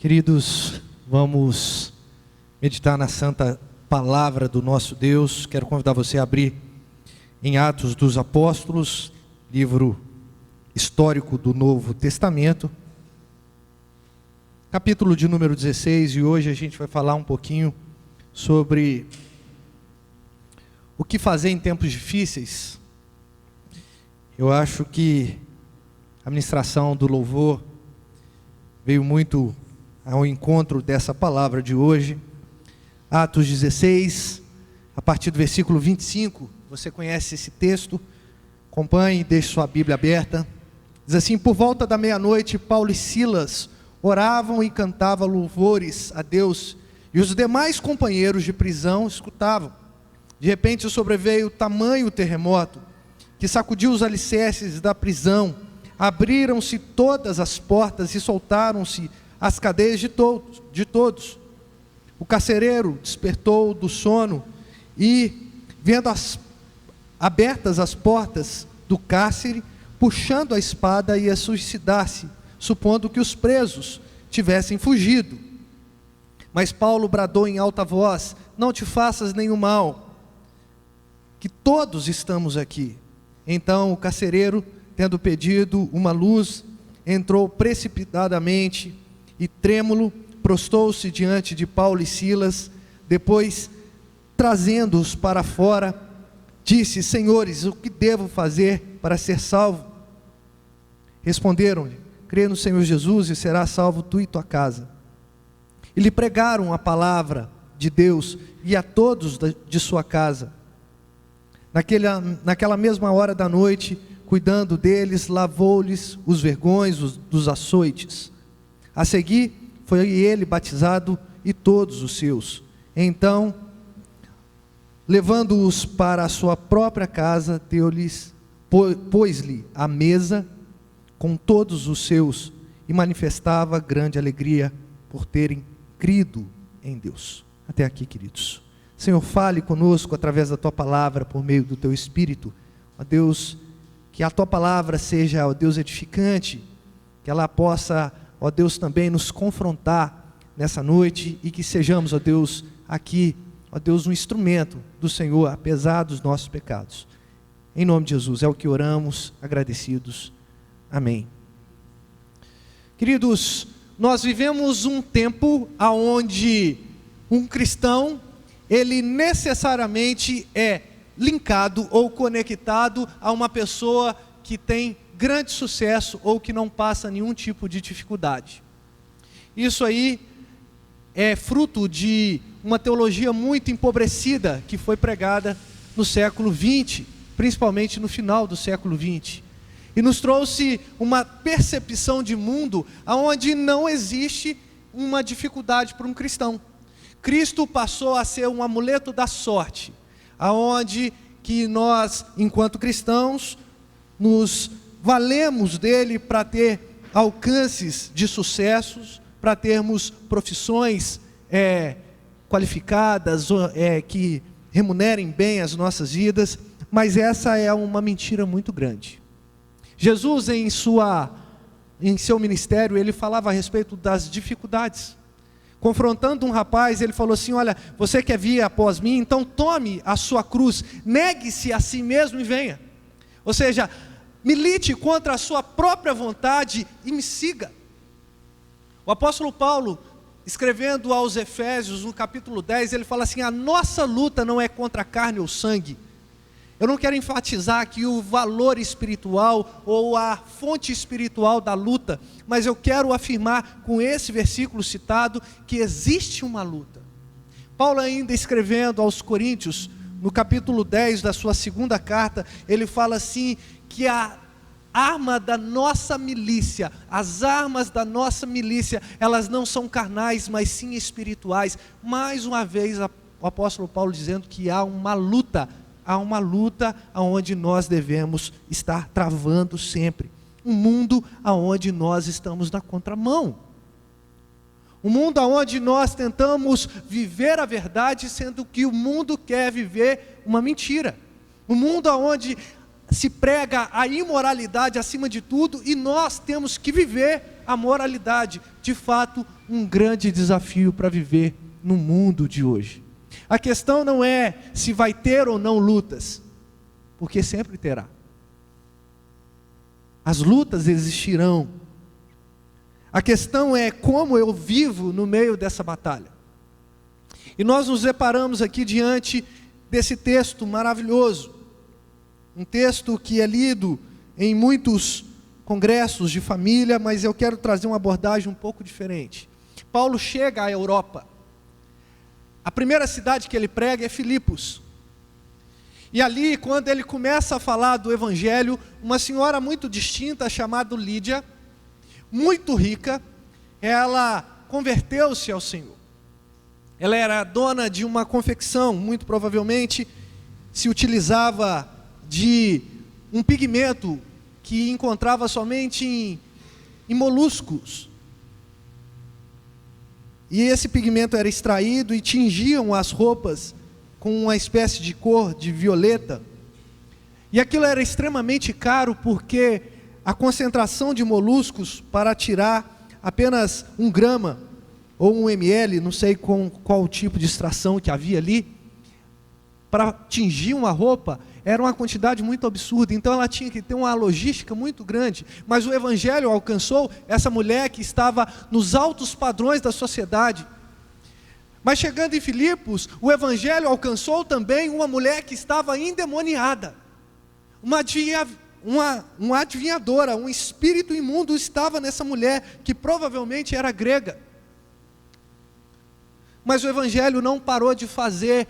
Queridos, vamos meditar na santa palavra do nosso Deus. Quero convidar você a abrir em Atos dos Apóstolos, livro histórico do Novo Testamento, capítulo de número 16, e hoje a gente vai falar um pouquinho sobre o que fazer em tempos difíceis. Eu acho que a ministração do louvor veio muito ao encontro dessa palavra de hoje. Atos 16, a partir do versículo 25, você conhece esse texto, acompanhe, deixe sua Bíblia aberta. Diz assim: por volta da meia-noite, Paulo e Silas oravam e cantavam louvores a Deus, e os demais companheiros de prisão escutavam. De repente sobreveio tamanho terremoto, que sacudiu os alicerces da prisão, abriram-se todas as portas e soltaram-se as cadeias de todos. O carcereiro despertou do sono e, vendo abertas as portas do cárcere, puxando a espada, ia suicidar-se, supondo que os presos tivessem fugido. Mas Paulo bradou em alta voz: não te faças nenhum mal, que todos estamos aqui. Então o carcereiro, tendo pedido uma luz, entrou precipitadamente e, trêmulo, prostou-se diante de Paulo e Silas. Depois, trazendo-os para fora, disse: senhores, o que devo fazer para ser salvo? Responderam-lhe: crê no Senhor Jesus e serás salvo tu e tua casa. E lhe pregaram a palavra de Deus e a todos de sua casa. Naquela mesma hora da noite, cuidando deles, lavou-lhes os vergões dos açoites. A seguir, foi ele batizado e todos os seus. Então, levando-os para a sua própria casa, pôs-lhe a mesa com todos os seus, e manifestava grande alegria por terem crido em Deus. Até aqui, queridos. Senhor, fale conosco através da Tua palavra, por meio do Teu Espírito. Ó Deus, que a Tua palavra seja, ó Deus, edificante, que ela possa, ó Deus, também nos confrontar nessa noite, e que sejamos, ó Deus, aqui, ó Deus, um instrumento do Senhor, apesar dos nossos pecados. Em nome de Jesus, é o que oramos, agradecidos. Amém. Queridos, nós vivemos um tempo onde um cristão, ele necessariamente é linkado ou conectado a uma pessoa que tem grande sucesso ou que não passa nenhum tipo de dificuldade. Isso aí é fruto de uma teologia muito empobrecida que foi pregada no século XX, principalmente no final do século XX. E nos trouxe uma percepção de mundo onde não existe uma dificuldade para um cristão. Cristo passou a ser um amuleto da sorte, aonde que nós, enquanto cristãos, nos valemos dele para ter alcances de sucessos, para termos profissões qualificadas, que remunerem bem as nossas vidas, mas essa é uma mentira muito grande. Jesus, em seu ministério, ele falava a respeito das dificuldades. Confrontando um rapaz, ele falou assim: olha, você quer vir após mim? Então tome a sua cruz, negue-se a si mesmo e venha. Ou seja, milite contra a sua própria vontade e me siga. O apóstolo Paulo, escrevendo aos Efésios, no capítulo 10, ele fala assim: a nossa luta não é contra a carne ou sangue. Eu não quero enfatizar aqui o valor espiritual ou a fonte espiritual da luta, mas eu quero afirmar com esse versículo citado que existe uma luta. Paulo, ainda escrevendo aos Coríntios, no capítulo 10 da sua segunda carta, ele fala assim, que a arma da nossa milícia, as armas da nossa milícia, elas não são carnais, mas sim espirituais. Mais uma vez o apóstolo Paulo dizendo que há uma luta onde nós devemos estar travando sempre. Um mundo onde nós estamos na contramão. Um mundo onde nós tentamos viver a verdade, sendo que o mundo quer viver uma mentira. Um mundo onde se prega a imoralidade acima de tudo, e nós temos que viver a moralidade. De fato, um grande desafio para viver no mundo de hoje. A questão não é se vai ter ou não lutas, porque sempre terá. As lutas existirão. A questão é como eu vivo no meio dessa batalha. E nós nos deparamos aqui diante desse texto maravilhoso. Um texto que é lido em muitos congressos de família, mas eu quero trazer uma abordagem um pouco diferente. Paulo chega à Europa. A primeira cidade que ele prega é Filipos. E ali, quando ele começa a falar do Evangelho, uma senhora muito distinta, chamada Lídia, muito rica, ela converteu-se ao Senhor. Ela era dona de uma confecção, muito provavelmente se utilizava de um pigmento que encontrava somente em moluscos. E esse pigmento era extraído e tingiam as roupas com uma espécie de cor de violeta. E aquilo era extremamente caro porque a concentração de moluscos para tirar apenas 1 grama ou 1 ml, não sei qual tipo de extração que havia ali, para tingir uma roupa, era uma quantidade muito absurda. Então ela tinha que ter uma logística muito grande. Mas o Evangelho alcançou essa mulher que estava nos altos padrões da sociedade. Mas chegando em Filipos, o Evangelho alcançou também uma mulher que estava endemoniada. Uma adivinhadora, um espírito imundo estava nessa mulher, que provavelmente era grega. Mas o Evangelho não parou de fazer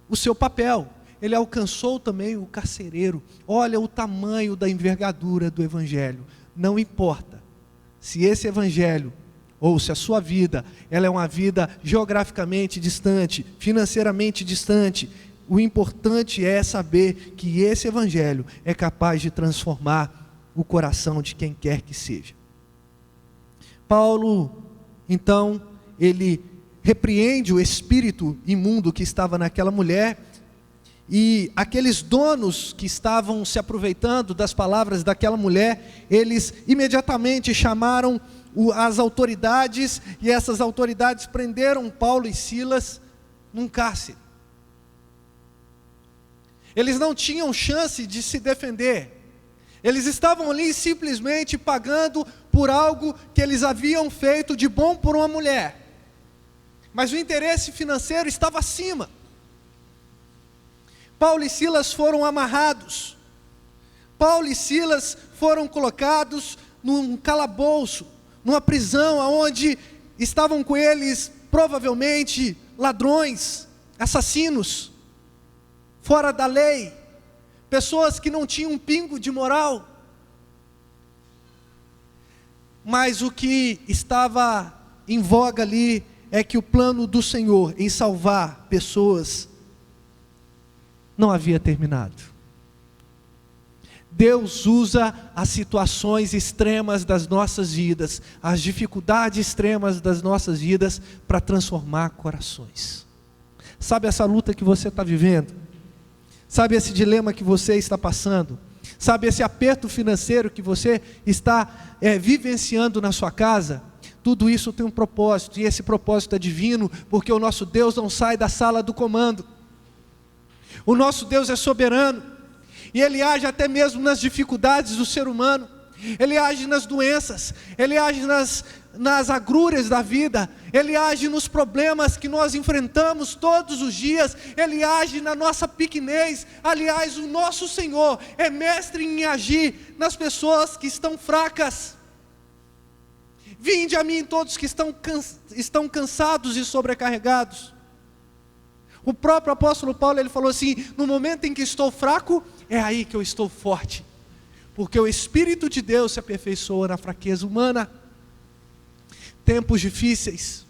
o seu papel. Ele alcançou também o carcereiro. Olha o tamanho da envergadura do Evangelho. Não importa se esse Evangelho, ou se a sua vida, ela é uma vida geograficamente distante, financeiramente distante, o importante é saber que esse Evangelho é capaz de transformar o coração de quem quer que seja. Paulo, então, ele repreende o espírito imundo que estava naquela mulher, e aqueles donos que estavam se aproveitando das palavras daquela mulher, eles imediatamente chamaram as autoridades, e essas autoridades prenderam Paulo e Silas num cárcere. Eles não tinham chance de se defender. Eles estavam ali simplesmente pagando por algo que eles haviam feito de bom por uma mulher. Mas o interesse financeiro estava acima. Paulo e Silas foram amarrados. Paulo e Silas foram colocados num calabouço, numa prisão, onde estavam com eles, provavelmente, ladrões, assassinos, fora da lei, pessoas que não tinham um pingo de moral. Mas o que estava em voga ali é que o plano do Senhor em salvar pessoas não havia terminado. Deus usa as situações extremas das nossas vidas, as dificuldades extremas das nossas vidas, para transformar corações. Sabe essa luta que você está vivendo? Sabe esse dilema que você está passando? Sabe esse aperto financeiro que você está vivenciando na sua casa? Tudo isso tem um propósito, e esse propósito é divino, porque o nosso Deus não sai da sala do comando. O nosso Deus é soberano, e Ele age até mesmo nas dificuldades do ser humano. Ele age nas doenças, Ele age nas agruras da vida, Ele age nos problemas que nós enfrentamos todos os dias, Ele age na nossa pequenez. Aliás, o nosso Senhor é mestre em agir nas pessoas que estão fracas. Vinde a mim todos que estão cansados e sobrecarregados. O próprio apóstolo Paulo, ele falou assim: no momento em que estou fraco, é aí que eu estou forte, porque o Espírito de Deus se aperfeiçoa na fraqueza humana. Tempos difíceis,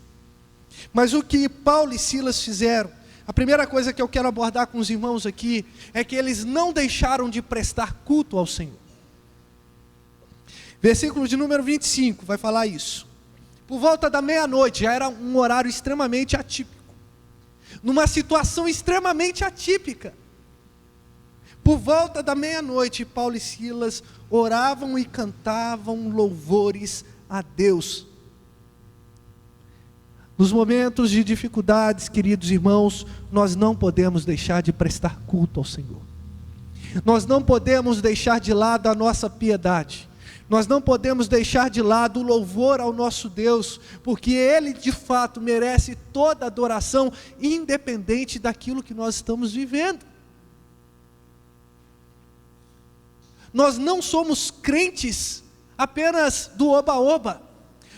mas o que Paulo e Silas fizeram, a primeira coisa que eu quero abordar com os irmãos aqui, é que eles não deixaram de prestar culto ao Senhor. Versículo de número 25, vai falar isso. Por volta da meia-noite, já era um horário extremamente atípico, numa situação extremamente atípica, Por volta da meia-noite, Paulo e Silas oravam e cantavam louvores a Deus. Nos momentos de dificuldades, queridos irmãos, nós não podemos deixar de prestar culto ao Senhor. Nós não podemos deixar de lado a nossa piedade. Nós não podemos deixar de lado o louvor ao nosso Deus, porque Ele de fato merece toda adoração, independente daquilo que nós estamos vivendo. Nós não somos crentes apenas do oba-oba.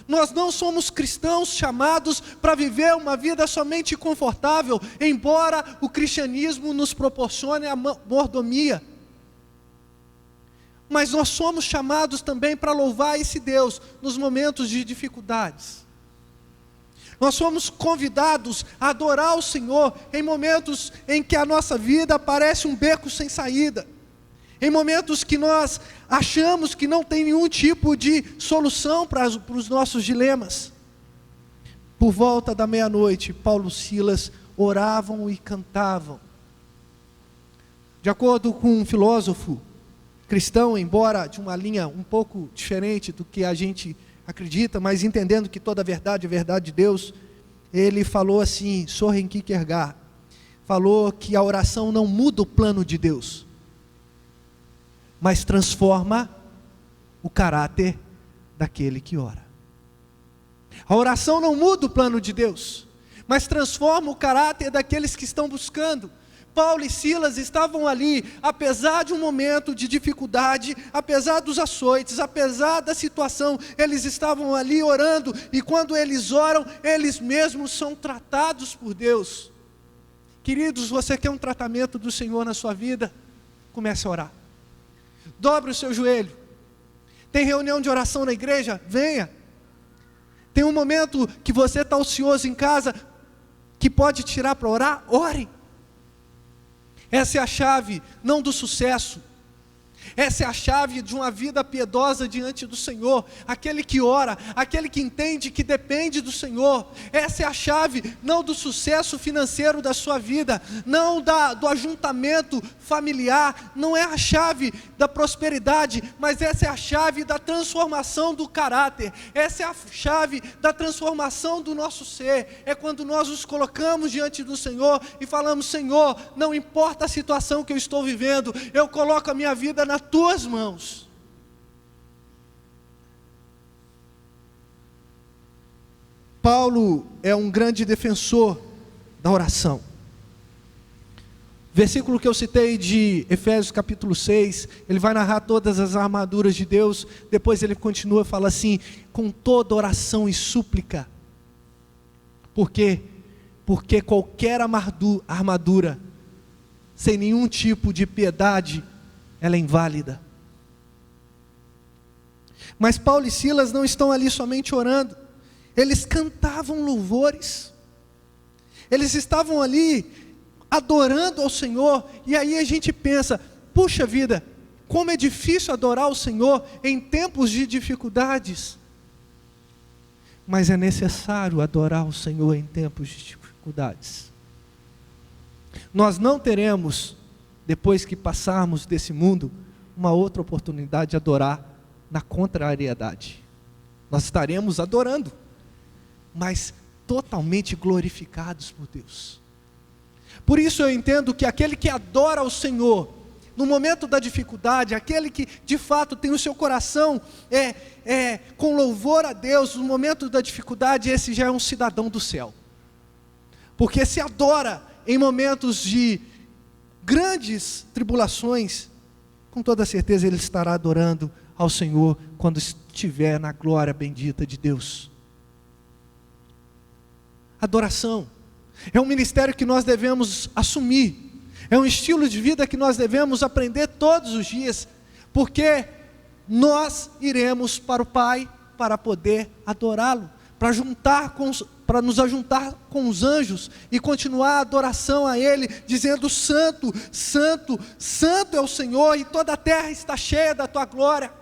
Nós não somos cristãos chamados para viver uma vida somente confortável, embora o cristianismo nos proporcione a mordomia. Mas nós somos chamados também para louvar esse Deus nos momentos de dificuldades. Nós somos convidados a adorar o Senhor em momentos em que a nossa vida parece um beco sem saída. Em momentos que nós achamos que não tem nenhum tipo de solução para os nossos dilemas. Por volta da meia-noite, Paulo e Silas oravam e cantavam. De acordo com um filósofo cristão, embora de uma linha um pouco diferente do que a gente acredita, mas entendendo que toda a verdade é verdade de Deus, ele falou assim, Søren Kierkegaard, falou que a oração não muda o plano de Deus, mas transforma o caráter daquele que ora. A oração não muda o plano de Deus, mas transforma o caráter daqueles que estão buscando. Paulo e Silas estavam ali, apesar de um momento de dificuldade, apesar dos açoites, apesar da situação, eles estavam ali orando, e quando eles oram, eles mesmos são tratados por Deus. Queridos, você quer um tratamento do Senhor na sua vida? Comece a orar. Dobre o seu joelho. Tem reunião de oração na igreja? Venha. Tem um momento que você está ocioso em casa, que pode tirar para orar? Ore. Essa é a chave, não do sucesso. Essa é a chave de uma vida piedosa diante do Senhor. Aquele que ora, aquele que entende que depende do Senhor. Essa é a chave, não do sucesso financeiro da sua vida, não do ajuntamento familiar, não é a chave da prosperidade, mas essa é a chave da transformação do caráter. Essa é a chave da transformação do nosso ser. É quando nós nos colocamos diante do Senhor e falamos: Senhor, não importa a situação que eu estou vivendo, eu coloco a minha vida nas tuas mãos. Paulo é um grande defensor da oração. Versículo que eu citei de Efésios capítulo 6, ele vai narrar todas as armaduras de Deus, depois ele continua e fala assim: com toda oração e súplica. Por quê? Porque qualquer armadura, sem nenhum tipo de piedade, ela é inválida. Mas Paulo e Silas não estão ali somente orando, eles cantavam louvores, eles estavam ali adorando ao Senhor. E aí a gente pensa: puxa vida, como é difícil adorar o Senhor em tempos de dificuldades. Mas é necessário adorar o Senhor em tempos de dificuldades. Nós não teremos, depois que passarmos desse mundo, uma outra oportunidade de adorar na contrariedade. Nós estaremos adorando, mas totalmente glorificados por Deus. Por isso eu entendo que aquele que adora o Senhor no momento da dificuldade, aquele que de fato tem o seu coração com louvor a Deus no momento da dificuldade, esse já é um cidadão do céu. Porque se adora em momentos de grandes tribulações, com toda certeza ele estará adorando ao Senhor quando estiver na glória bendita de Deus. Adoração é um ministério que nós devemos assumir, é um estilo de vida que nós devemos aprender todos os dias, porque nós iremos para o Pai para poder adorá-lo, para nos ajuntar com os anjos e continuar a adoração a Ele, dizendo: Santo, Santo, Santo é o Senhor, e toda a terra está cheia da Tua glória.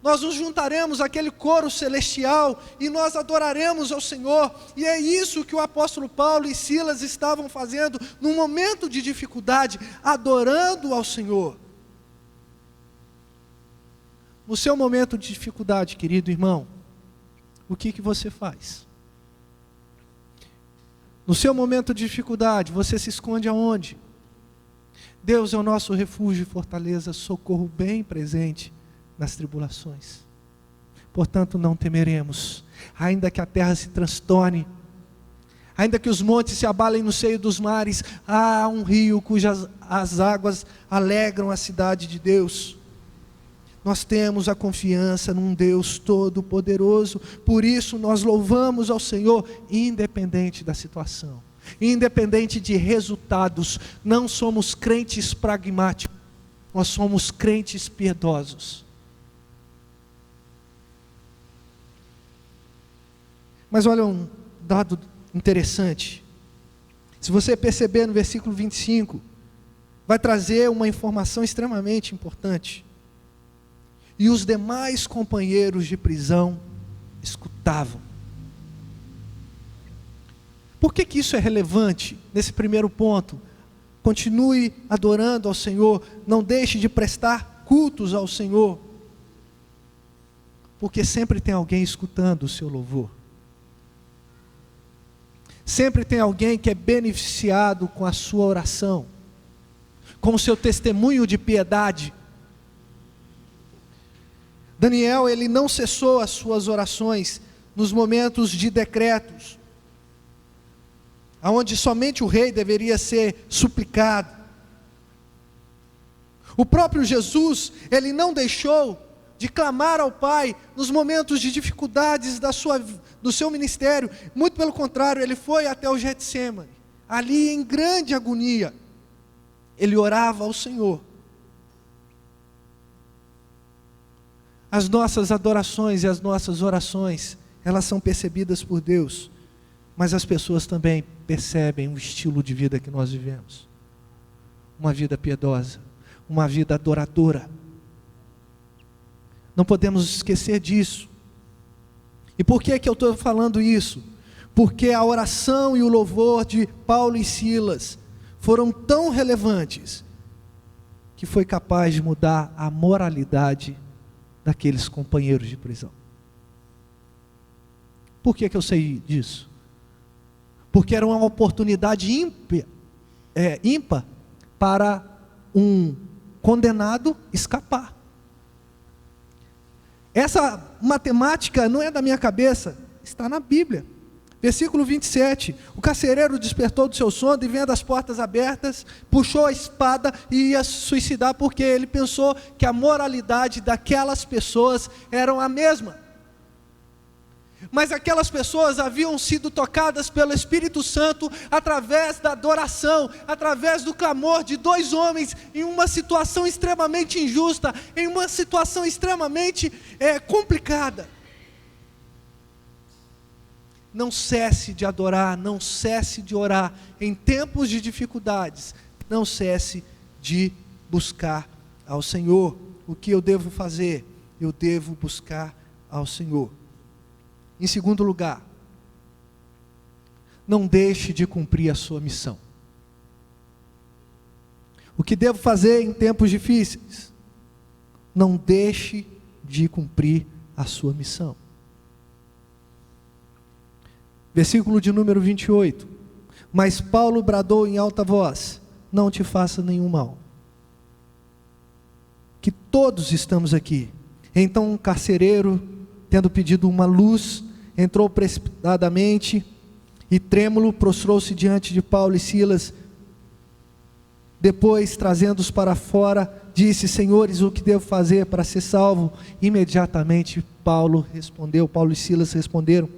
nós nos juntaremos àquele coro celestial e nós adoraremos ao Senhor. E é isso que o apóstolo Paulo e Silas estavam fazendo num momento de dificuldade, adorando ao Senhor. No seu momento de dificuldade, querido irmão, o que você faz? No seu momento de dificuldade, você se esconde aonde? Deus é o nosso refúgio e fortaleza, socorro bem presente nas tribulações. Portanto, não temeremos, ainda que a terra se transtorne, ainda que os montes se abalem no seio dos mares, há um rio cujas as águas alegram a cidade de Deus. Nós temos a confiança num Deus todo-poderoso, por isso nós louvamos ao Senhor, independente da situação, independente de resultados. Não somos crentes pragmáticos, nós somos crentes piedosos. Mas olha um dado interessante. Se você perceber no versículo 25, vai trazer uma informação extremamente importante. E os demais companheiros de prisão escutavam. Por que isso é relevante nesse primeiro ponto? Continue adorando ao Senhor, não deixe de prestar cultos ao Senhor, porque sempre tem alguém escutando o seu louvor. Sempre tem alguém que é beneficiado com a sua oração, com o seu testemunho de piedade. Daniel, ele não cessou as suas orações nos momentos de decretos, aonde somente o rei deveria ser suplicado. O próprio Jesus, ele não deixou de clamar ao Pai nos momentos de dificuldades do seu ministério. Muito pelo contrário, ele foi até o Getsêmani, ali em grande agonia, ele orava ao Senhor. As nossas adorações e as nossas orações, elas são percebidas por Deus, mas as pessoas também percebem o estilo de vida que nós vivemos. Uma vida piedosa, uma vida adoradora. Não podemos esquecer disso. E por que eu estou falando isso? Porque a oração e o louvor de Paulo e Silas foram tão relevantes, que foi capaz de mudar a moralidade daqueles companheiros de prisão. Por que eu sei disso? Porque era uma oportunidade ímpar para um condenado escapar. Essa matemática não é da minha cabeça, está na Bíblia. Versículo 27, o carcereiro despertou do seu sono e vendo as portas abertas, puxou a espada e ia se suicidar, porque ele pensou que a moralidade daquelas pessoas era a mesma. Mas aquelas pessoas haviam sido tocadas pelo Espírito Santo através da adoração, através do clamor de dois homens em uma situação extremamente injusta, em uma situação extremamente complicada. Não cesse de adorar, não cesse de orar em tempos de dificuldades, não cesse de buscar ao Senhor. O que eu devo fazer? Eu devo buscar ao Senhor. Em segundo lugar, não deixe de cumprir a sua missão. O que devo fazer em tempos difíceis? Não deixe de cumprir a sua missão. Versículo de número 28. Mas Paulo bradou em alta voz: não te faça nenhum mal, que todos estamos aqui. Então um carcereiro, tendo pedido uma luz, entrou precipitadamente e trêmulo prostrou-se diante de Paulo e Silas. Depois, trazendo-os para fora, disse: senhores, o que devo fazer para ser salvo? Imediatamente Paulo e Silas responderam: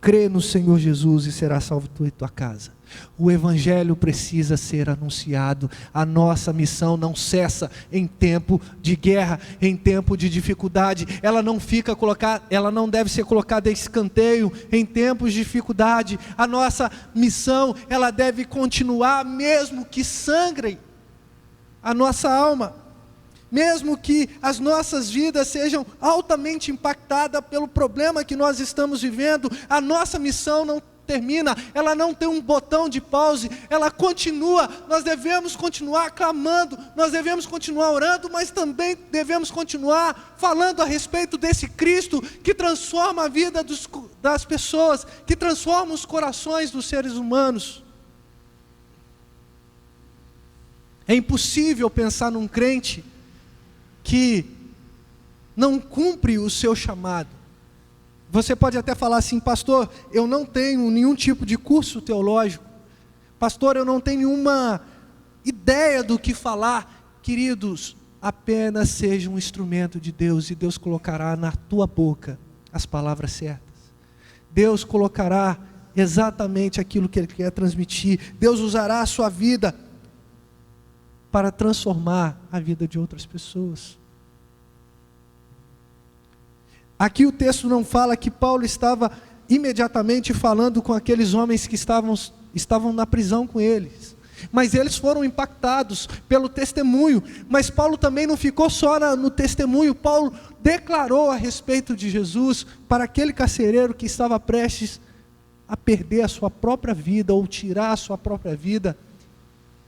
crê no Senhor Jesus e será salvo tu e tua casa. O Evangelho precisa ser anunciado. A nossa missão não cessa em tempo de guerra, em tempo de dificuldade. Ela não deve ser colocada em escanteio em tempos de dificuldade. A nossa missão, ela deve continuar mesmo que sangrem a nossa alma. mesmo que as nossas vidas sejam altamente impactadas pelo problema que nós estamos vivendo, a nossa missão não termina, ela não tem um botão de pause, ela continua. Nós devemos continuar clamando, nós devemos continuar orando, mas também devemos continuar falando a respeito desse Cristo que transforma a vida das pessoas, que transforma os corações dos seres humanos. É impossível pensar num crente que não cumpre o seu chamado. Você pode até falar assim: pastor, eu não tenho nenhum tipo de curso teológico, pastor, eu não tenho nenhuma ideia do que falar. Queridos, apenas seja um instrumento de Deus, e Deus colocará na tua boca as palavras certas. Deus colocará exatamente aquilo que Ele quer transmitir. Deus usará a sua vida para transformar a vida de outras pessoas. Aqui o texto não fala que Paulo estava imediatamente falando com aqueles homens que estavam na prisão com eles, mas eles foram impactados pelo testemunho. Mas Paulo também não ficou só no testemunho. Paulo declarou a respeito de Jesus para aquele carcereiro que estava prestes a perder a sua própria vida, ou tirar a sua própria vida,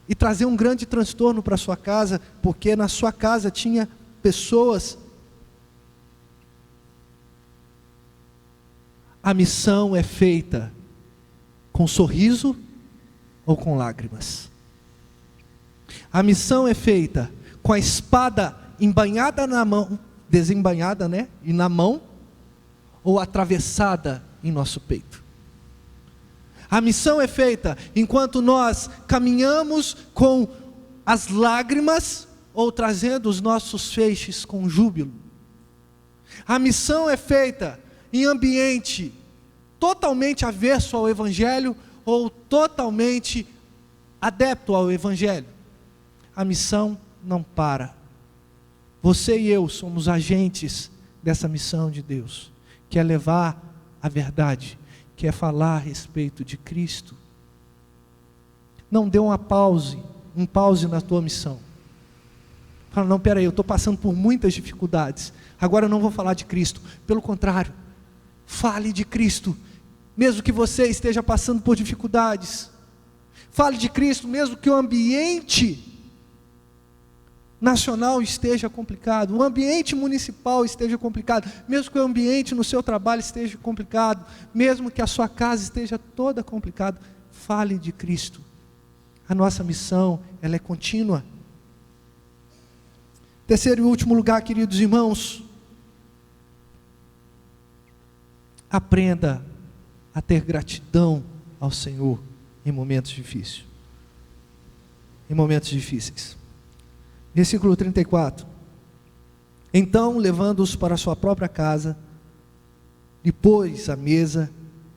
e trazer um grande transtorno para a sua casa, porque na sua casa tinha pessoas. A missão é feita com sorriso ou com lágrimas. A missão é feita com a espada embanhada na mão, desembanhada, e na mão, ou atravessada em nosso peito. A missão é feita enquanto nós caminhamos com as lágrimas, ou trazendo os nossos feixes com júbilo. A missão é feita em ambiente totalmente avesso ao Evangelho, ou totalmente adepto ao Evangelho. A missão não para. Você e eu somos agentes dessa missão de Deus, que é levar a verdade, que é falar a respeito de Cristo. Não dê um pause na tua missão. Fala: não, peraí, eu estou passando por muitas dificuldades, agora eu não vou falar de Cristo. Pelo contrário, fale de Cristo, mesmo que você esteja passando por dificuldades. Fale de Cristo, mesmo que o ambiente nacional esteja complicado, o ambiente municipal esteja complicado, mesmo que o ambiente no seu trabalho esteja complicado, mesmo que a sua casa esteja toda complicada. Fale de Cristo. A nossa missão, ela é contínua. Terceiro e último lugar, queridos irmãos, aprenda a ter gratidão ao Senhor em momentos difíceis. Em momentos difíceis. Versículo 34. Então, levando-os para sua própria casa, lhe pôs à mesa,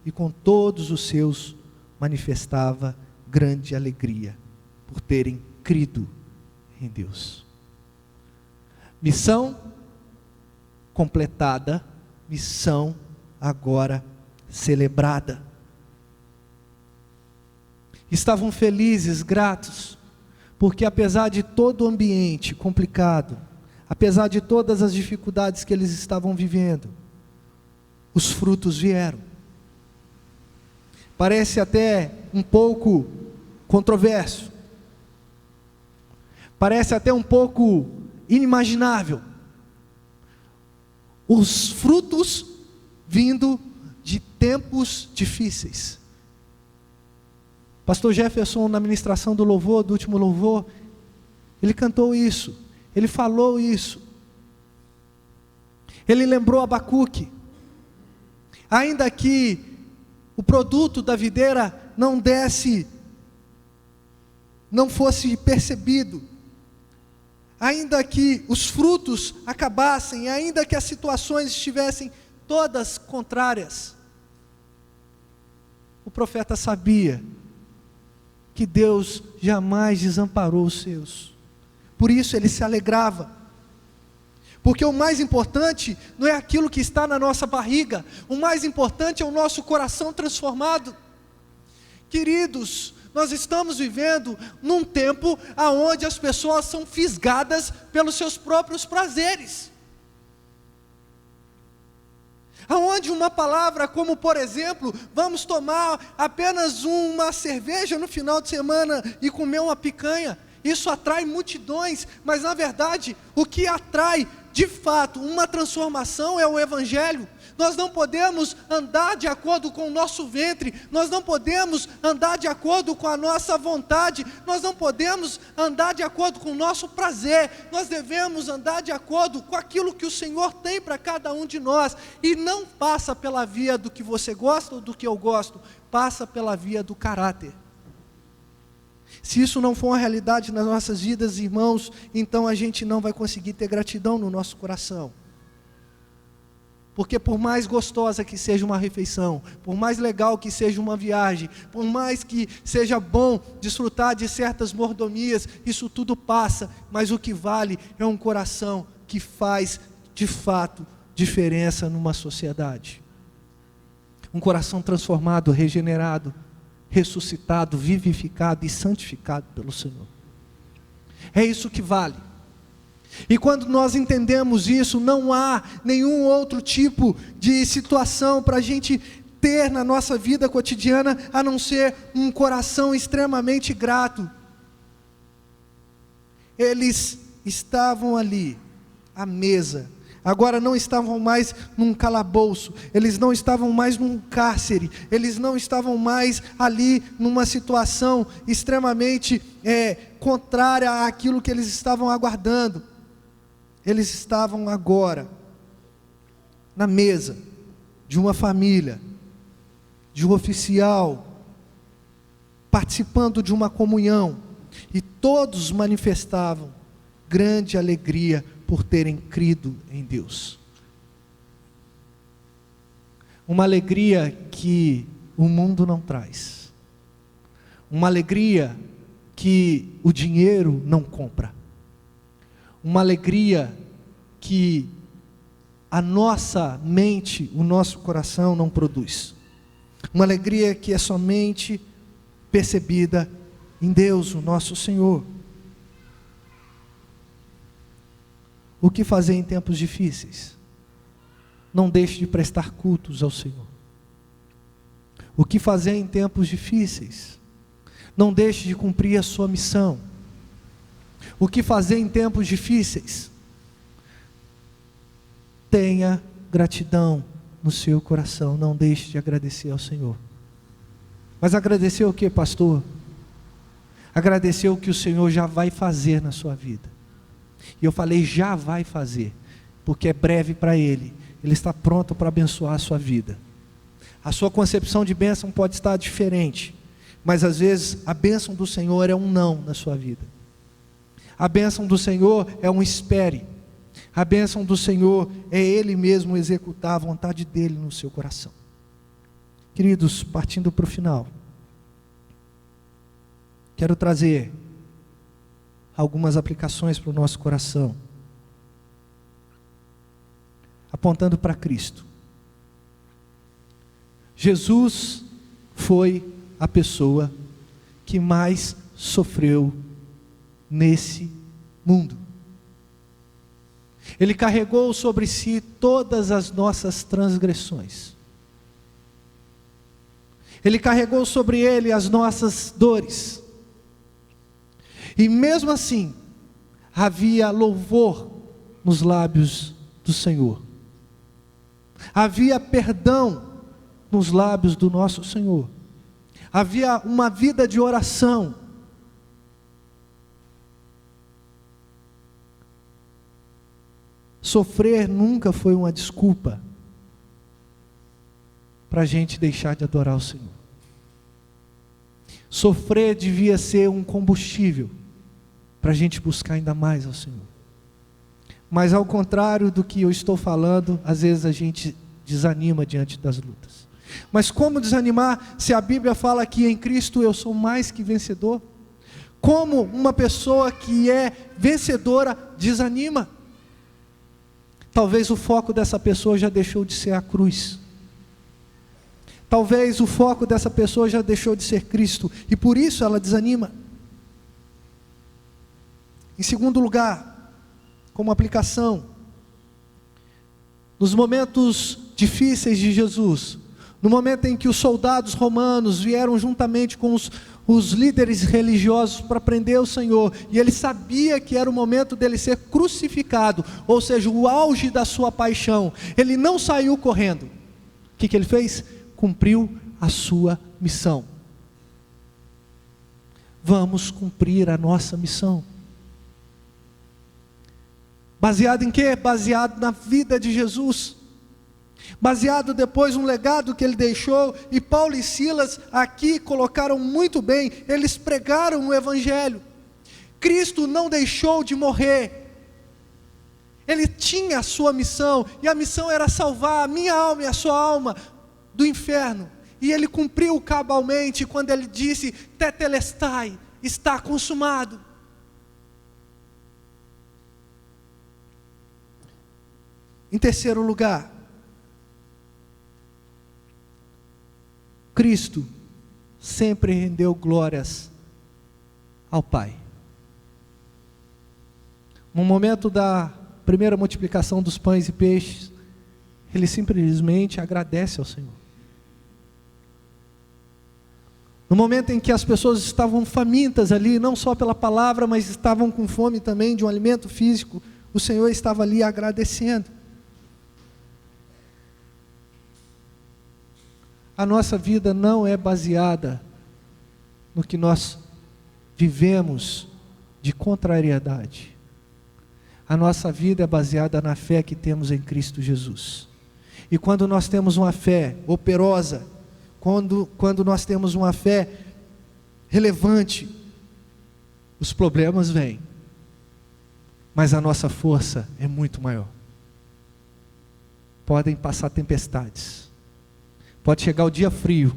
e com todos os seus manifestava grande alegria, por terem crido em Deus. Missão completada, missão agora celebrada. Estavam felizes, gratos, porque apesar de todo o ambiente complicado, apesar de todas as dificuldades que eles estavam vivendo, os frutos vieram. Parece até um pouco controverso, parece até um pouco inimaginável, os frutos vindo de tempos difíceis. Pastor Jefferson, na ministração do louvor, do último louvor, ele cantou isso, ele falou isso, ele lembrou Abacuque. Ainda que o produto da videira não fosse percebido, ainda que os frutos acabassem, ainda que as situações estivessem todas contrárias, o profeta sabia que Deus jamais desamparou os seus. Por isso ele se alegrava. Porque o mais importante não é aquilo que está na nossa barriga, o mais importante é o nosso coração transformado. Queridos, nós estamos vivendo num tempo onde as pessoas são fisgadas pelos seus próprios prazeres. Aonde uma palavra como, por exemplo, vamos tomar apenas uma cerveja no final de semana e comer uma picanha, isso atrai multidões, mas na verdade, o que atrai de fato uma transformação é o Evangelho. Nós não podemos andar de acordo com o nosso ventre, nós não podemos andar de acordo com a nossa vontade, nós não podemos andar de acordo com o nosso prazer, nós devemos andar de acordo com aquilo que o Senhor tem para cada um de nós, e não passa pela via do que você gosta ou do que eu gosto, passa pela via do caráter. Se isso não for uma realidade nas nossas vidas, irmãos, então a gente não vai conseguir ter gratidão no nosso coração. Porque por mais gostosa que seja uma refeição, por mais legal que seja uma viagem, por mais que seja bom desfrutar de certas mordomias, isso tudo passa, mas o que vale é um coração que faz, de fato, diferença numa sociedade. Um coração transformado, regenerado, ressuscitado, vivificado e santificado pelo Senhor. É isso que vale. E quando nós entendemos isso, não há nenhum outro tipo de situação para a gente ter na nossa vida cotidiana, a não ser um coração extremamente grato. Eles estavam ali, à mesa, agora não estavam mais num calabouço, eles não estavam mais num cárcere, eles não estavam mais ali numa situação extremamente contrária àquilo que eles estavam aguardando. Eles estavam agora na mesa de uma família, de um oficial, participando de uma comunhão, e todos manifestavam grande alegria por terem crido em Deus. Uma alegria que o mundo não traz, uma alegria que o dinheiro não compra, uma alegria que a nossa mente, o nosso coração não produz, uma alegria que é somente percebida em Deus, o nosso Senhor. O que fazer em tempos difíceis? Não deixe de prestar cultos ao Senhor. O que fazer em tempos difíceis? Não deixe de cumprir a sua missão. O que fazer em tempos difíceis? Tenha gratidão no seu coração, não deixe de agradecer ao Senhor. Mas agradecer o que, pastor? Agradecer o que o Senhor já vai fazer na sua vida. E eu falei já vai fazer, porque é breve para Ele, Ele está pronto para abençoar a sua vida. A sua concepção de bênção pode estar diferente, mas às vezes a bênção do Senhor é um não na sua vida. A bênção do Senhor é um espere. A bênção do Senhor é Ele mesmo executar a vontade dEle no seu coração. Queridos, partindo para o final, quero trazer algumas aplicações para o nosso coração, apontando para Cristo. Jesus foi a pessoa que mais sofreu nesse mundo. Ele carregou sobre si todas as nossas transgressões. Ele carregou sobre Ele as nossas dores. E mesmo assim, havia louvor nos lábios do Senhor. Havia perdão nos lábios do nosso Senhor. Havia uma vida de oração. Sofrer nunca foi uma desculpa para a gente deixar de adorar o Senhor. Sofrer devia ser um combustível para a gente buscar ainda mais ao Senhor. Mas ao contrário do que eu estou falando, às vezes a gente desanima diante das lutas. Mas como desanimar se a Bíblia fala que em Cristo eu sou mais que vencedor? Como uma pessoa que é vencedora desanima? Talvez o foco dessa pessoa já deixou de ser a cruz. Talvez o foco dessa pessoa já deixou de ser Cristo, e por isso ela desanima. Em segundo lugar, como aplicação, nos momentos difíceis de Jesus, no momento em que os soldados romanos vieram juntamente com os líderes religiosos para prender o Senhor, e ele sabia que era o momento dele ser crucificado, ou seja, o auge da sua paixão, ele não saiu correndo. O que ele fez? Cumpriu a sua missão. Vamos cumprir a nossa missão. Baseado em quê? Baseado na vida de Jesus. Baseado depois no legado que ele deixou, e Paulo e Silas aqui colocaram muito bem, eles pregaram o Evangelho. Cristo não deixou de morrer, ele tinha a sua missão, e a missão era salvar a minha alma e a sua alma do inferno, e ele cumpriu cabalmente quando ele disse: tetelestai, está consumado. Em terceiro lugar, Cristo sempre rendeu glórias ao Pai. No momento da primeira multiplicação dos pães e peixes, ele simplesmente agradece ao Senhor. No momento em que as pessoas estavam famintas ali, não só pela palavra, mas estavam com fome também de um alimento físico, o Senhor estava ali agradecendo. A nossa vida não é baseada no que nós vivemos de contrariedade. A nossa vida é baseada na fé que temos em Cristo Jesus. E quando nós temos uma fé operosa, quando nós temos uma fé relevante, os problemas vêm, mas a nossa força é muito maior. Podem passar tempestades, pode chegar o dia frio,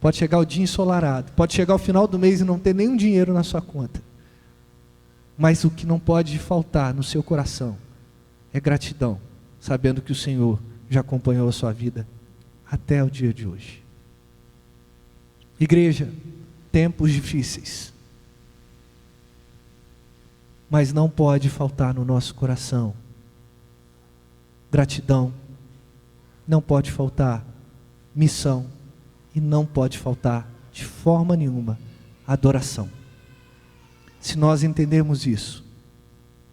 pode chegar o dia ensolarado, pode chegar o final do mês e não ter nenhum dinheiro na sua conta, mas o que não pode faltar no seu coração é gratidão, sabendo que o Senhor já acompanhou a sua vida até o dia de hoje. Igreja, tempos difíceis, mas não pode faltar no nosso coração gratidão, não pode faltar missão, e não pode faltar de forma nenhuma adoração. Se nós entendermos isso,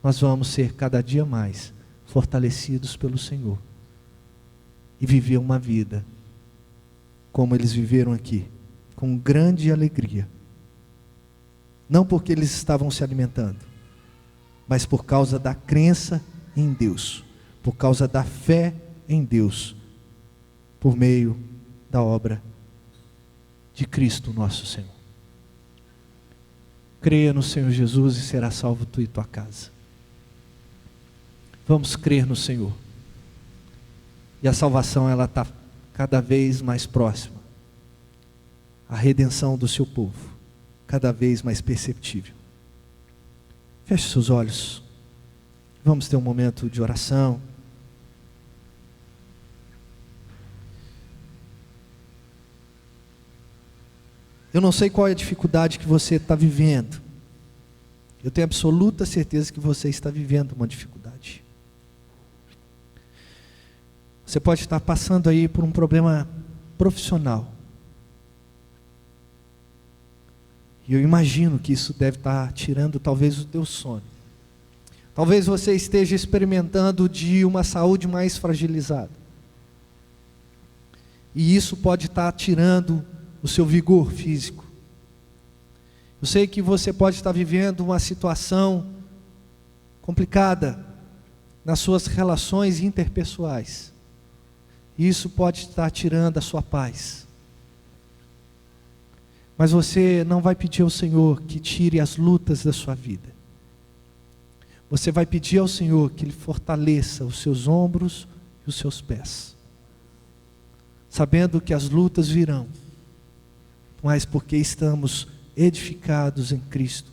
nós vamos ser cada dia mais fortalecidos pelo Senhor e viver uma vida como eles viveram aqui, com grande alegria, não porque eles estavam se alimentando, mas por causa da crença em Deus, por causa da fé em Deus, por meio da obra de Cristo nosso Senhor. Creia no Senhor Jesus e será salvo tu e tua casa. Vamos crer no Senhor. E a salvação, ela está cada vez mais próxima. A redenção do seu povo, cada vez mais perceptível. Feche seus olhos. Vamos ter um momento de oração. Eu não sei qual é a dificuldade que você está vivendo. Eu tenho absoluta certeza que você está vivendo uma dificuldade. Você pode estar passando aí por um problema profissional. E eu imagino que isso deve estar tirando talvez o teu sono. Talvez você esteja experimentando de uma saúde mais fragilizada. E isso pode estar tirando o seu vigor físico. Eu sei que você pode estar vivendo uma situação complicada nas suas relações interpessoais. E isso pode estar tirando a sua paz. Mas você não vai pedir ao Senhor que tire as lutas da sua vida. Você vai pedir ao Senhor que Ele fortaleça os seus ombros e os seus pés, sabendo que as lutas virão, mas porque estamos edificados em Cristo,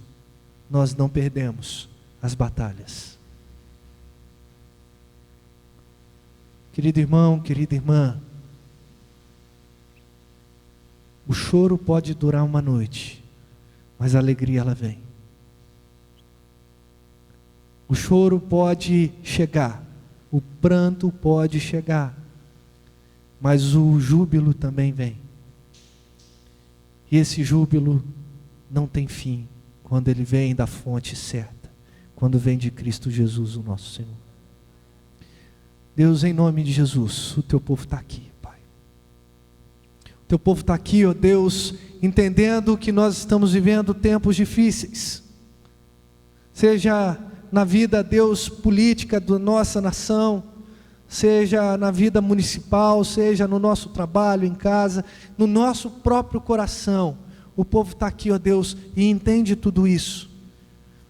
nós não perdemos as batalhas. Querido irmão, querida irmã, O choro pode durar uma noite, mas a alegria ela vem. O choro pode chegar, o pranto pode chegar, mas o júbilo também vem. E esse júbilo não tem fim, quando ele vem da fonte certa, quando vem de Cristo Jesus, o nosso Senhor. Deus, em nome de Jesus, o teu povo está aqui, Pai. O teu povo está aqui, ó Deus, entendendo que nós estamos vivendo tempos difíceis, seja na vida, Deus, política da nossa nação, seja na vida municipal, seja no nosso trabalho, em casa, no nosso próprio coração. O povo está aqui, ó Deus, e entende tudo isso.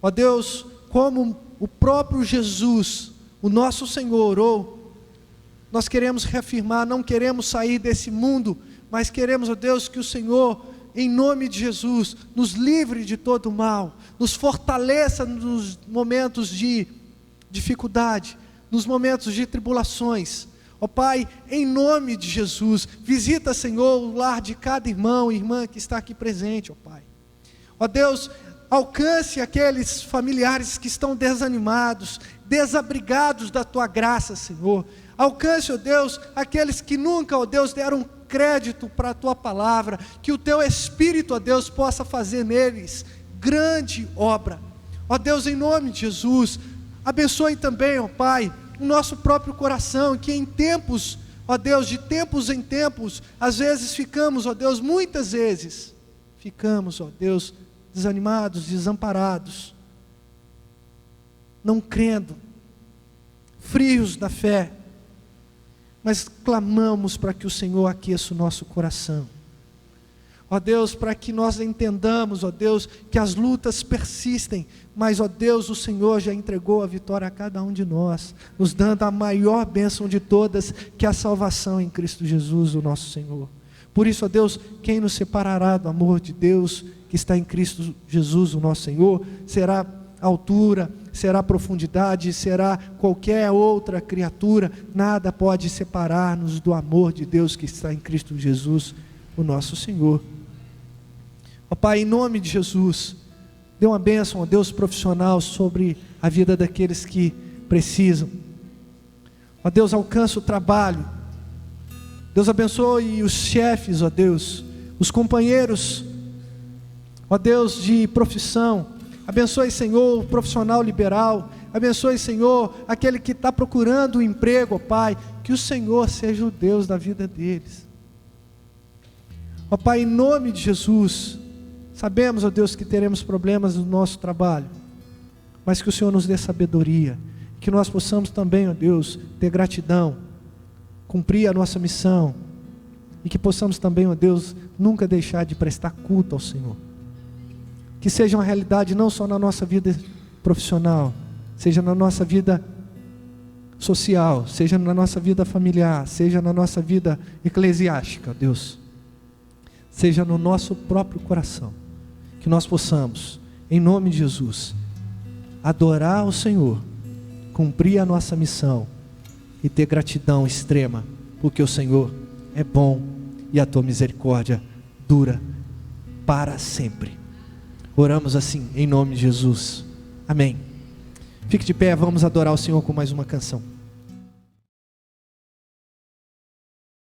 Ó Deus, como o próprio Jesus, o nosso Senhor, orou, nós queremos reafirmar, não queremos sair desse mundo, mas queremos, ó Deus, que o Senhor, em nome de Jesus, nos livre de todo o mal, nos fortaleça nos momentos de dificuldade, nos momentos de tribulações. Ó Pai, em nome de Jesus, visita, Senhor, o lar de cada irmão e irmã que está aqui presente, ó Pai. Ó Deus, alcance aqueles familiares que estão desanimados, desabrigados da Tua graça, Senhor. Alcance, ó Deus, aqueles que nunca, ó Deus, deram crédito para a Tua palavra, que o Teu Espírito, ó Deus, possa fazer neles grande obra. Ó Deus, em nome de Jesus, abençoe também, ó Pai, o nosso próprio coração, que em tempos, ó Deus, de tempos em tempos, às vezes ficamos, ó Deus, muitas vezes, ficamos, ó Deus, desanimados, desamparados, não crendo, frios da fé, mas clamamos para que o Senhor aqueça o nosso coração. Ó Deus, para que nós entendamos, ó Deus, que as lutas persistem, mas, ó Deus, o Senhor já entregou a vitória a cada um de nós, nos dando a maior bênção de todas, que é a salvação em Cristo Jesus, o nosso Senhor. Por isso, ó Deus, quem nos separará do amor de Deus, que está em Cristo Jesus, o nosso Senhor? Será altura, será profundidade, será qualquer outra criatura, nada pode separar-nos do amor de Deus que está em Cristo Jesus, o nosso Senhor. Ó Pai, em nome de Jesus, dê uma bênção, ó Deus, profissional sobre a vida daqueles que precisam. Ó Deus, alcança o trabalho. Deus abençoe os chefes, ó Deus, os companheiros, ó Deus, de profissão. Abençoe, Senhor, o profissional liberal. Abençoe, Senhor, aquele que está procurando um emprego, ó Pai. Que o Senhor seja o Deus da vida deles. Ó Pai, em nome de Jesus, sabemos, ó Deus, que teremos problemas no nosso trabalho, mas que o Senhor nos dê sabedoria, que nós possamos também, ó Deus, ter gratidão, cumprir a nossa missão, e que possamos também, ó Deus, nunca deixar de prestar culto ao Senhor. Que seja uma realidade não só na nossa vida profissional, seja na nossa vida social, seja na nossa vida familiar, seja na nossa vida eclesiástica, ó Deus, seja no nosso próprio coração, que nós possamos, em nome de Jesus, adorar o Senhor, cumprir a nossa missão e ter gratidão extrema, porque o Senhor é bom e a Tua misericórdia dura para sempre. Oramos assim, em nome de Jesus. Amém. Fique de pé, vamos adorar o Senhor com mais uma canção.